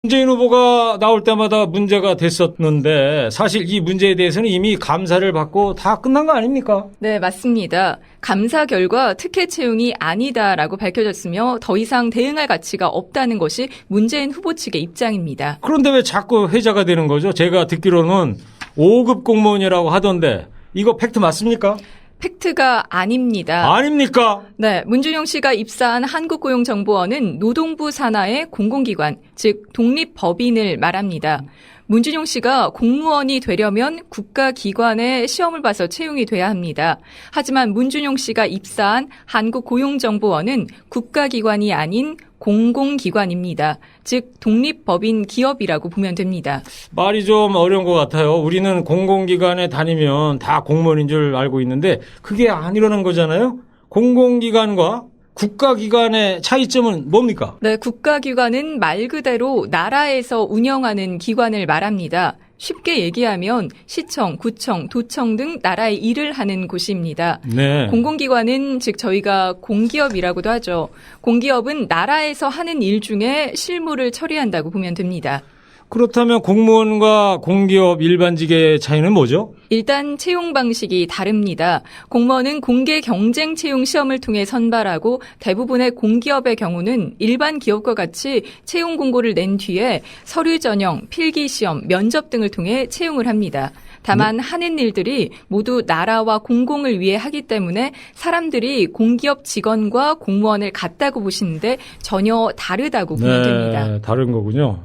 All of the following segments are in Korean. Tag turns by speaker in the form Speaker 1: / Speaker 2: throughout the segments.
Speaker 1: 문재인 후보가 나올 때마다 문제가 됐었는데 사실 이 문제에 대해서는 이미 감사를 받고 다 끝난 거 아닙니까?
Speaker 2: 네, 맞습니다. 감사 결과 특혜 채용이 아니다라고 밝혀졌으며 더 이상 대응할 가치가 없다는 것이 문재인 후보 측의 입장입니다.
Speaker 1: 그런데 왜 자꾸 회자가 되는 거죠? 제가 듣기로는 5급 공무원이라고 하던데 이거 팩트 맞습니까?
Speaker 2: 팩트가 아닙니다.
Speaker 1: 아닙니까?
Speaker 2: 네, 문준용 씨가 입사한 한국고용정보원은 노동부 산하의 공공기관, 즉 독립법인을 말합니다. 문준용 씨가 공무원이 되려면 국가기관의 시험을 봐서 채용이 돼야 합니다. 하지만 문준용 씨가 입사한 한국고용정보원은 국가기관이 아닌 공공기관입니다. 즉 독립법인 기업이라고 보면 됩니다.
Speaker 1: 말이 좀 어려운 것 같아요. 우리는 공공기관에 다니면 다 공무원인 줄 알고 있는데 그게 아니라는 거잖아요. 공공기관과 국가기관의 차이점은 뭡니까?
Speaker 2: 네, 국가기관은 말 그대로 나라에서 운영하는 기관을 말합니다. 쉽게 얘기하면 시청, 구청, 도청 등 나라의 일을 하는 곳입니다.
Speaker 1: 네.
Speaker 2: 공공기관은 즉 저희가 공기업이라고도 하죠. 공기업은 나라에서 하는 일 중에 실무를 처리한다고 보면 됩니다.
Speaker 1: 그렇다면 공무원과 공기업 일반직의 차이는 뭐죠?
Speaker 2: 일단 채용 방식이 다릅니다. 공무원은 공개 경쟁 채용 시험을 통해 선발하고 대부분의 공기업의 경우는 일반 기업과 같이 채용 공고를 낸 뒤에 서류 전형, 필기 시험, 면접 등을 통해 채용을 합니다. 다만 하는 일들이 모두 나라와 공공을 위해 하기 때문에 사람들이 공기업 직원과 공무원을 같다고 보시는데 전혀 다르다고 보면 됩니다.
Speaker 1: 다른 거군요.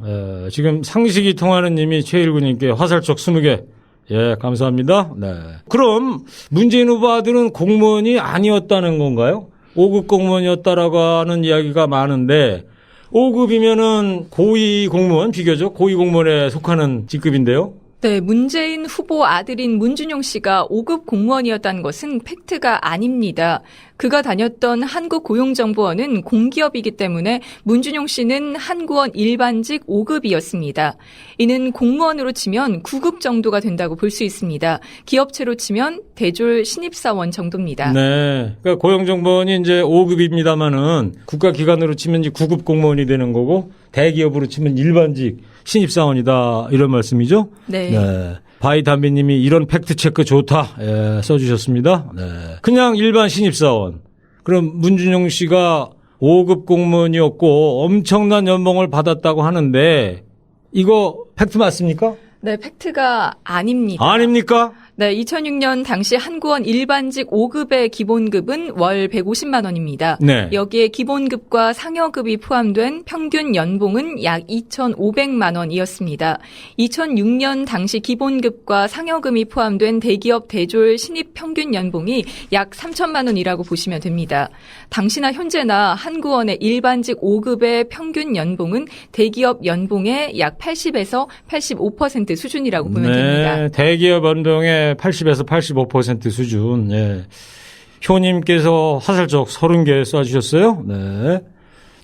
Speaker 1: 지금 상식이 통하는 님이 최일구님께 화살촉 20개. 예, 감사합니다. 네. 그럼 문재인 후보 아들은 공무원이 아니었다는 건가요? 5급 공무원이었다라고 하는 이야기가 많은데 5급이면은 고위 공무원, 비교적 고위 공무원에 속하는 직급인데요.
Speaker 2: 네, 문재인 후보 아들인 문준용 씨가 5급 공무원이었다는 것은 팩트가 아닙니다. 그가 다녔던 한국고용정보원은 공기업이기 때문에 문준용 씨는 한구원 일반직 5급이었습니다. 이는 공무원으로 치면 9급 정도가 된다고 볼 수 있습니다. 기업체로 치면 대졸 신입사원 정도입니다.
Speaker 1: 네. 그러니까 고용정보원이 이제 5급입니다만은 국가기관으로 치면 이제 9급 공무원이 되는 거고 대기업으로 치면 일반직 신입사원이다 이런 말씀이죠?
Speaker 2: 네.
Speaker 1: 바이담비님이 이런 팩트체크 좋다 써주셨습니다. 네. 그냥 일반 신입사원. 그럼 문준용 씨가 5급 공무원이었고 엄청난 연봉을 받았다고 하는데 이거 팩트 맞습니까?
Speaker 2: 네, 팩트가 아닙니다.
Speaker 1: 아닙니까?
Speaker 2: 네, 2006년 당시 한구원 일반직 5급의 기본급은 월 150만 원입니다.
Speaker 1: 네.
Speaker 2: 여기에 기본급과 상여급이 포함된 평균 연봉은 약 2,500만 원이었습니다. 2006년 당시 기본급과 상여금이 포함된 대기업 대졸 신입 평균 연봉이 약 3천만 원이라고 보시면 됩니다. 당시나 현재나 한구원의 일반직 5급의 평균 연봉은 대기업 연봉의 약 80에서 85% 수준이라고 보면 됩니다.
Speaker 1: 대기업 연봉의 80에서 85% 수준. 예. 효님께서 화살적 30개 쏴주셨어요. 네.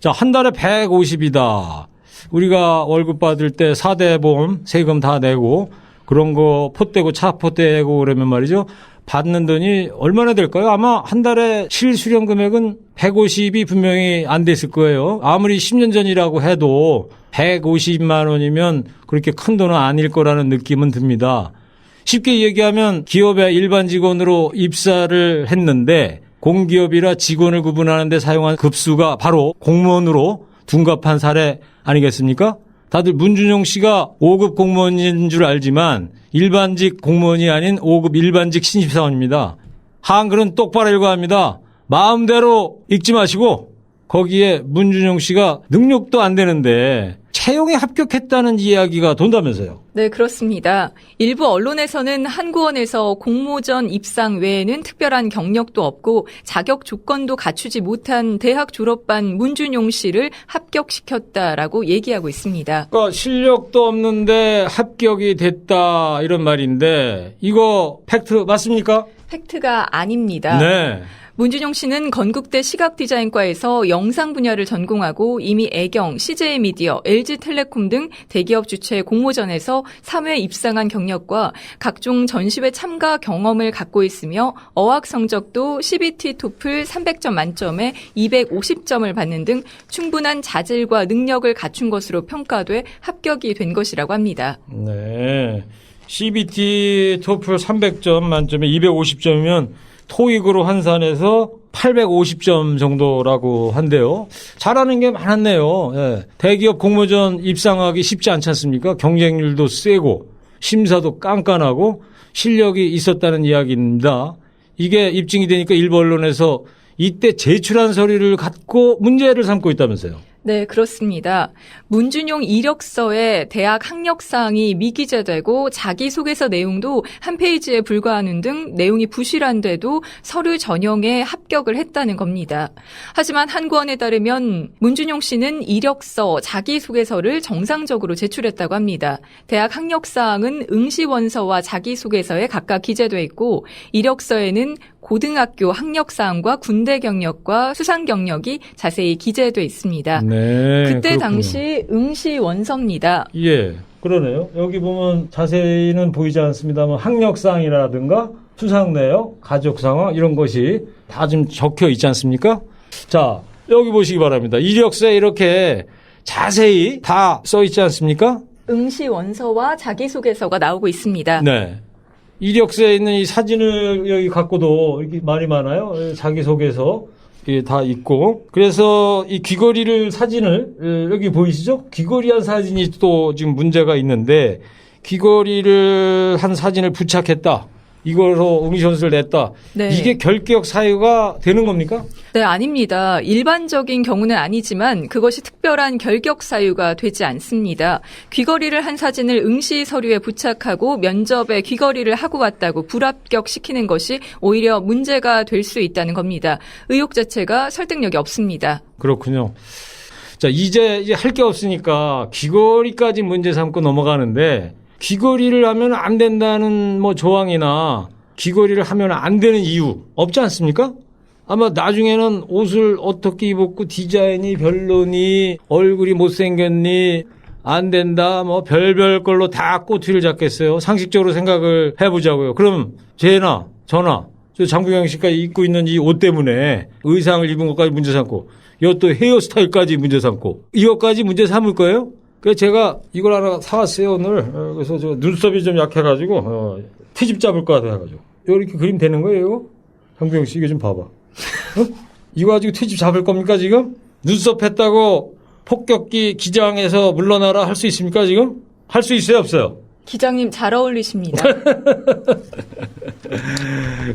Speaker 1: 자, 한 달에 150이다. 우리가 월급 받을 때 4대 보험, 세금 다 내고 그런 거 포떼고 차 포떼고 그러면 말이죠. 받는 돈이 얼마나 될까요? 아마 한 달에 실수령 금액은 150이 분명히 안 됐을 거예요. 아무리 10년 전이라고 해도 150만 원이면 그렇게 큰 돈은 아닐 거라는 느낌은 듭니다. 쉽게 얘기하면 기업의 일반 직원으로 입사를 했는데 공기업이라 직원을 구분하는 데 사용한 급수가 바로 공무원으로 둔갑한 사례 아니겠습니까? 다들 문준용 씨가 5급 공무원인 줄 알지만 일반직 공무원이 아닌 5급 일반직 신입사원입니다. 한글은 똑바로 읽어야 합니다. 마음대로 읽지 마시고 거기에 문준용 씨가 능력도 안 되는데 채용에 합격했다는 이야기가 돈다면서요.
Speaker 2: 네, 그렇습니다. 일부 언론에서는 한구원에서 공모전 입상 외에는 특별한 경력도 없고 자격 조건도 갖추지 못한 대학 졸업반 문준용 씨를 합격시켰다라고 얘기하고 있습니다.
Speaker 1: 그러니까 실력도 없는데 합격이 됐다 이런 말인데 이거 팩트 맞습니까?
Speaker 2: 팩트가 아닙니다.
Speaker 1: 네.
Speaker 2: 문준용 씨는 건국대 시각디자인과에서 영상 분야를 전공하고 이미 애경, CJ미디어, LG텔레콤 등 대기업 주최 공모전에서 3회 입상한 경력과 각종 전시회 참가 경험을 갖고 있으며 어학 성적도 CBT 토플 300점 만점에 250점을 받는 등 충분한 자질과 능력을 갖춘 것으로 평가돼 합격이 된 것이라고 합니다.
Speaker 1: 네. CBT 토플 300점 만점에 250점이면 토익으로 환산해서 850점 정도라고 한데요. 잘하는 게 많았네요. 예. 대기업 공모전 입상하기 쉽지 않지 않습니까? 경쟁률도 세고 심사도 깐깐하고 실력이 있었다는 이야기입니다. 이게 입증이 되니까 일부 언론에서 이때 제출한 서류를 갖고 문제를 삼고 있다면서요.
Speaker 2: 네, 그렇습니다. 문준용 이력서에 대학 학력사항이 미기재되고 자기소개서 내용도 한 페이지에 불과하는 등 내용이 부실한데도 서류 전형에 합격을 했다는 겁니다. 하지만 한 구원에 따르면 문준용 씨는 이력서, 자기소개서를 정상적으로 제출했다고 합니다. 대학 학력사항은 응시원서와 자기소개서에 각각 기재돼 있고 이력서에는 고등학교 학력사항과 군대 경력과 수상 경력이 자세히 기재돼 있습니다.
Speaker 1: 네,
Speaker 2: 그때
Speaker 1: 그렇군요.
Speaker 2: 당시 응시 원서입니다.
Speaker 1: 예, 그러네요. 여기 보면 자세히는 보이지 않습니다만 학력사항이라든가 수상 내역, 가족 상황 이런 것이 다 좀 적혀 있지 않습니까? 자, 여기 보시기 바랍니다. 이력서에 이렇게 자세히 다 써 있지 않습니까?
Speaker 2: 응시 원서와 자기소개서가 나오고 있습니다.
Speaker 1: 네. 이력서에 있는 이 사진을 여기 갖고도 이렇게 말이 많아요. 자기소개서 이게 다 있고. 그래서 이 귀걸이를 사진을 여기 보이시죠? 귀걸이한 사진이 또 지금 문제가 있는데 귀걸이를 한 사진을 부착했다. 이걸로 응시원서를 냈다.
Speaker 2: 네.
Speaker 1: 이게 결격 사유가 되는 겁니까?
Speaker 2: 네, 아닙니다. 일반적인 경우는 아니지만 그것이 특별한 결격 사유가 되지 않습니다. 귀걸이를 한 사진을 응시 서류에 부착하고 면접에 귀걸이를 하고 왔다고 불합격시키는 것이 오히려 문제가 될 수 있다는 겁니다. 의혹 자체가 설득력이 없습니다.
Speaker 1: 그렇군요. 자, 이제 할 게 없으니까 귀걸이까지 문제 삼고 넘어가는데 귀걸이를 하면 안 된다는 뭐 조항이나 귀걸이를 하면 안 되는 이유 없지 않습니까? 아마 나중에는 옷을 어떻게 입었고 디자인이 별로니 얼굴이 못생겼니 안 된다 뭐 별별 걸로 다 꼬투리를 잡겠어요. 상식적으로 생각을 해보자고요. 그럼 쟤나 저나 저 장국영 씨가 입고 있는 이 옷 때문에 의상을 입은 것까지 문제 삼고 이것도 헤어스타일까지 문제 삼고 이것까지 문제 삼을 거예요? 그래서 제가 이걸 하나 사왔어요, 오늘. 그래서 저 눈썹이 좀 약해가지고, 트집 잡을 것 같아가지고. 이렇게 그림 되는 거예요, 이거? 장구영 씨, 이거 좀 봐봐. 이거 가지고 트집 잡을 겁니까, 지금? 눈썹 했다고 폭격기 기장에서 물러나라 할 수 있습니까, 지금? 할 수 있어요, 없어요?
Speaker 2: 기장님 잘 어울리십니다.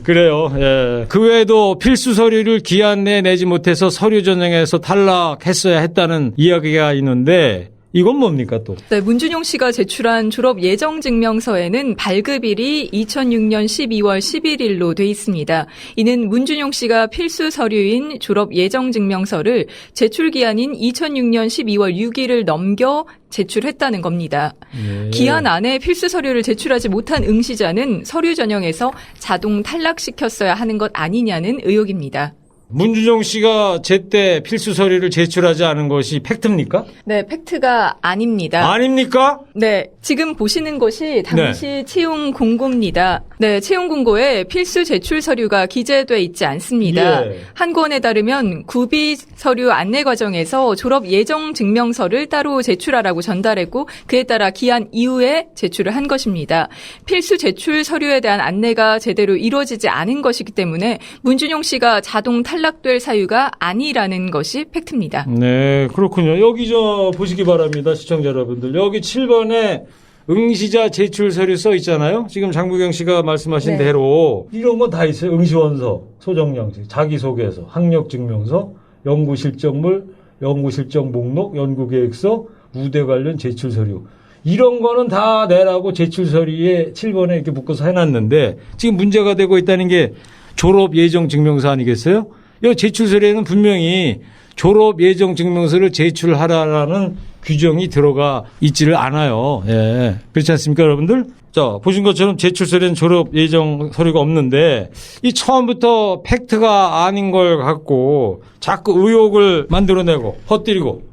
Speaker 1: 그래요. 예. 그 외에도 필수 서류를 기한 내에 내지 못해서 서류 전형에서 탈락했어야 했다는 이야기가 있는데 이건 뭡니까 또?
Speaker 2: 네, 문준용 씨가 제출한 졸업 예정 증명서에는 발급일이 2006년 12월 11일로 돼 있습니다. 이는 문준용 씨가 필수 서류인 졸업 예정 증명서를 제출 기한인 2006년 12월 6일을 넘겨 제출했다는 겁니다.
Speaker 1: 네.
Speaker 2: 기한 안에 필수 서류를 제출하지 못한 응시자는 서류 전형에서 자동 탈락시켰어야 하는 것 아니냐는 의혹입니다.
Speaker 1: 문준용 씨가 제때 필수 서류를 제출하지 않은 것이 팩트입니까?
Speaker 2: 네, 팩트가 아닙니다.
Speaker 1: 아닙니까?
Speaker 2: 네, 지금 보시는 것이 당시 채용 공고입니다. 네, 채용 공고에 필수 제출 서류가 기재돼 있지 않습니다.
Speaker 1: 예.
Speaker 2: 한 권에 따르면 구비 서류 안내 과정에서 졸업 예정 증명서를 따로 제출하라고 전달했고 그에 따라 기한 이후에 제출을 한 것입니다. 필수 제출 서류에 대한 안내가 제대로 이루어지지 않은 것이기 때문에 문준용 씨가 자동 탈락될 사유가 아니라는 것이 팩트입니다.
Speaker 1: 네, 그렇군요. 여기 저 보시기 바랍니다. 시청자 여러분들. 여기 7번에 응시자 제출 서류 써 있잖아요. 지금 장국영 씨가 말씀하신
Speaker 2: 네.
Speaker 1: 대로 이런 거 다 있어요. 응시원서, 소정양식, 자기소개서, 학력증명서, 연구실적물, 연구실적 목록, 연구계획서, 무대 관련 제출 서류. 이런 거는 다 내라고 제출 서류에 7번에 이렇게 묶어서 해놨는데 지금 문제가 되고 있다는 게 졸업 예정 증명서 아니겠어요? 이 제출서류에는 분명히 졸업 예정 증명서를 제출하라라는 규정이 들어가 있지를 않아요. 예. 그렇지 않습니까, 여러분들? 자, 보신 것처럼 제출서류는 졸업 예정 서류가 없는데 이 처음부터 팩트가 아닌 걸 갖고 자꾸 의혹을 만들어내고 헛들이고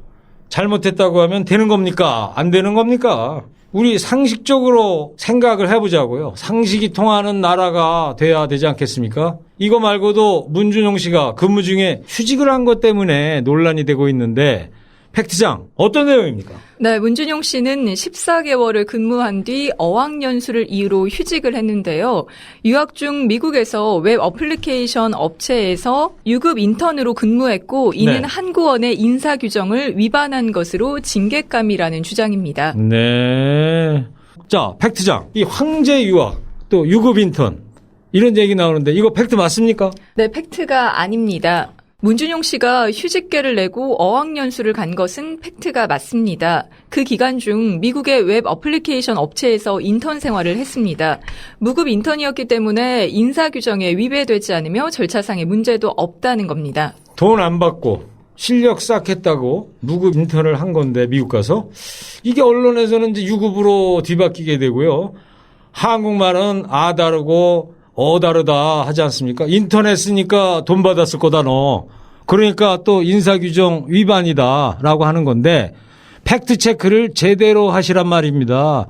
Speaker 1: 잘못했다고 하면 되는 겁니까? 안 되는 겁니까? 우리 상식적으로 생각을 해보자고요. 상식이 통하는 나라가 돼야 되지 않겠습니까? 이거 말고도 문준용 씨가 근무 중에 휴직을 한 것 때문에 논란이 되고 있는데 팩트장 어떤 내용입니까?
Speaker 2: 네, 문준용 씨는 14개월을 근무한 뒤 어학연수를 이유로 휴직을 했는데요. 유학 중 미국에서 웹 어플리케이션 업체에서 유급 인턴으로 근무했고 이는
Speaker 1: 네.
Speaker 2: 한국원의 인사 규정을 위반한 것으로 징계감이라는 주장입니다.
Speaker 1: 네. 자, 팩트장. 이 황제 유학 또 유급 인턴 이런 얘기 나오는데 이거 팩트 맞습니까?
Speaker 2: 네, 팩트가 아닙니다. 문준용 씨가 휴직계를 내고 어학연수를 간 것은 팩트가 맞습니다. 그 기간 중 미국의 웹 어플리케이션 업체에서 인턴 생활을 했습니다. 무급 인턴이었기 때문에 인사 규정에 위배되지 않으며 절차상의 문제도 없다는 겁니다.
Speaker 1: 돈 안 받고 실력 쌓겠다고 무급 인턴을 한 건데 미국 가서 이게 언론에서는 이제 유급으로 뒤바뀌게 되고요. 한국말은 아 다르고 어 다르다 하지 않습니까? 인터넷 쓰니까 돈 받았을 거다 너. 그러니까 또 인사규정 위반이다라고 하는 건데 팩트 체크를 제대로 하시란 말입니다.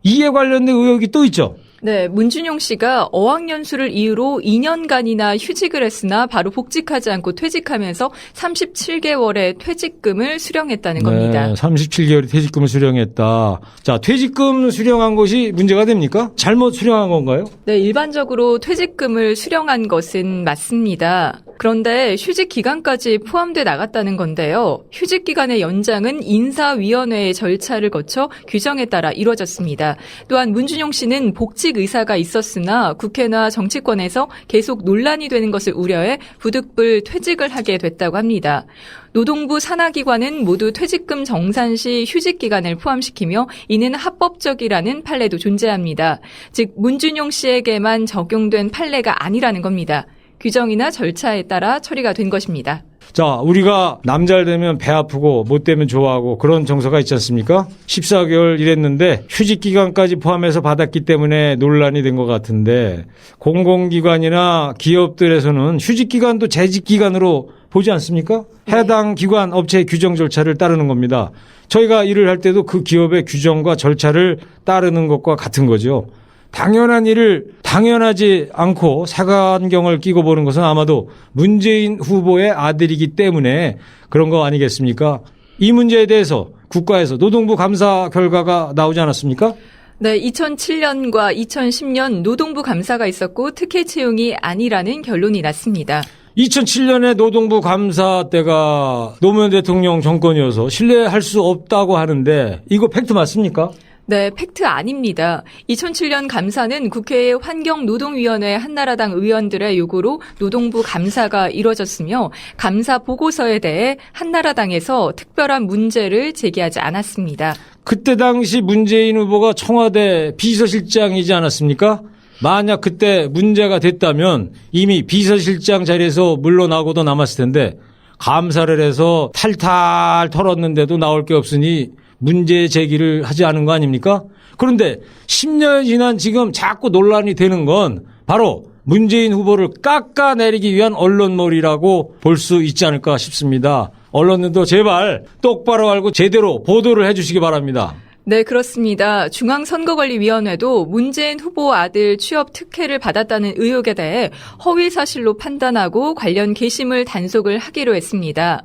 Speaker 1: 이에 관련된 의혹이 또 있죠.
Speaker 2: 네, 문준용 씨가 어학연수를 이유로 2년간이나 휴직을 했으나 바로 복직하지 않고 퇴직하면서 37개월의 퇴직금을 수령했다는 겁니다.
Speaker 1: 네, 37개월의 퇴직금을 수령했다. 자, 퇴직금 수령한 것이 문제가 됩니까? 잘못 수령한 건가요?
Speaker 2: 네, 일반적으로 퇴직금을 수령한 것은 맞습니다. 그런데 휴직 기간까지 포함돼 나갔다는 건데요. 휴직 기간의 연장은 인사위원회의 절차를 거쳐 규정에 따라 이루어졌습니다. 또한 문준용 씨는 복직 의사가 있었으나 국회나 정치권에서 계속 논란이 되는 것을 우려해 부득불 퇴직을 하게 됐다고 합니다. 노동부 산하기관은 모두 퇴직금 정산 시 휴직 기간을 포함시키며 이는 합법적이라는 판례도 존재합니다. 즉 문준용 씨에게만 적용된 판례가 아니라는 겁니다. 규정이나 절차에 따라 처리가 된 것입니다.
Speaker 1: 자, 우리가 남 잘 되면 배 아프고 못 되면 좋아하고 그런 정서가 있지 않습니까? 14개월 일했는데 휴직 기간까지 포함해서 받았기 때문에 논란이 된 것 같은데 공공기관이나 기업들에서는 휴직 기간도 재직 기간으로 보지 않습니까? 해당 기관 업체의 규정 절차를 따르는 겁니다. 저희가 일을 할 때도 그 기업의 규정과 절차를 따르는 것과 같은 거죠. 당연한 일을 당연하지 않고 색안경을 끼고 보는 것은 아마도 문재인 후보의 아들이기 때문에 그런 거 아니겠습니까? 이 문제에 대해서 국가에서 노동부 감사 결과가 나오지 않았습니까?
Speaker 2: 네, 2007년과 2010년 노동부 감사가 있었고 특혜 채용이 아니라는 결론이 났습니다.
Speaker 1: 2007년에 노동부 감사 때가 노무현 대통령 정권이어서 신뢰할 수 없다고 하는데 이거 팩트 맞습니까?
Speaker 2: 네, 팩트 아닙니다. 2007년 감사는 국회의 환경노동위원회 한나라당 의원들의 요구로 노동부 감사가 이뤄졌으며 감사 보고서에 대해 한나라당에서 특별한 문제를 제기하지 않았습니다.
Speaker 1: 그때 당시 문재인 후보가 청와대 비서실장이지 않았습니까? 만약 그때 문제가 됐다면 이미 비서실장 자리에서 물러나고도 남았을 텐데 감사를 해서 탈탈 털었는데도 나올 게 없으니 문제 제기를 하지 않은 거 아닙니까? 그런데 10년 지난 지금 자꾸 논란이 되는 건 바로 문재인 후보를 깎아내리기 위한 언론몰이라고 볼 수 있지 않을까 싶습니다. 언론들도 제발 똑바로 알고 제대로 보도를 해 주시기 바랍니다.
Speaker 2: 네, 그렇습니다. 중앙선거관리위원회도 문재인 후보 아들 취업 특혜를 받았다는 의혹에 대해 허위 사실로 판단하고 관련 게시물 단속을 하기로 했습니다.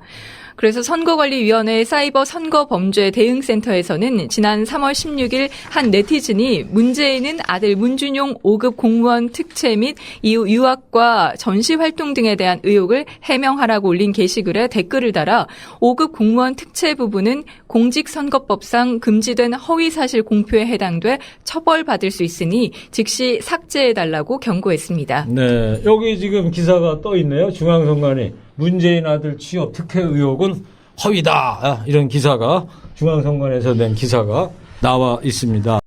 Speaker 2: 그래서 선거관리위원회 사이버 선거범죄 대응센터에서는 지난 3월 16일 한 네티즌이 문재인은 아들 문준용 5급 공무원 특채 및 이후 유학과 전시활동 등에 대한 의혹을 해명하라고 올린 게시글에 댓글을 달아 5급 공무원 특채 부분은 공직선거법상 금지된 허위사실 공표에 해당돼 처벌받을 수 있으니 즉시 삭제해달라고 경고했습니다.
Speaker 1: 네, 여기 지금 기사가 떠 있네요. 중앙선관위 문재인 아들 취업 특혜 의혹은 허위다. 이런 기사가 중앙선관위에서 낸 기사가 나와 있습니다.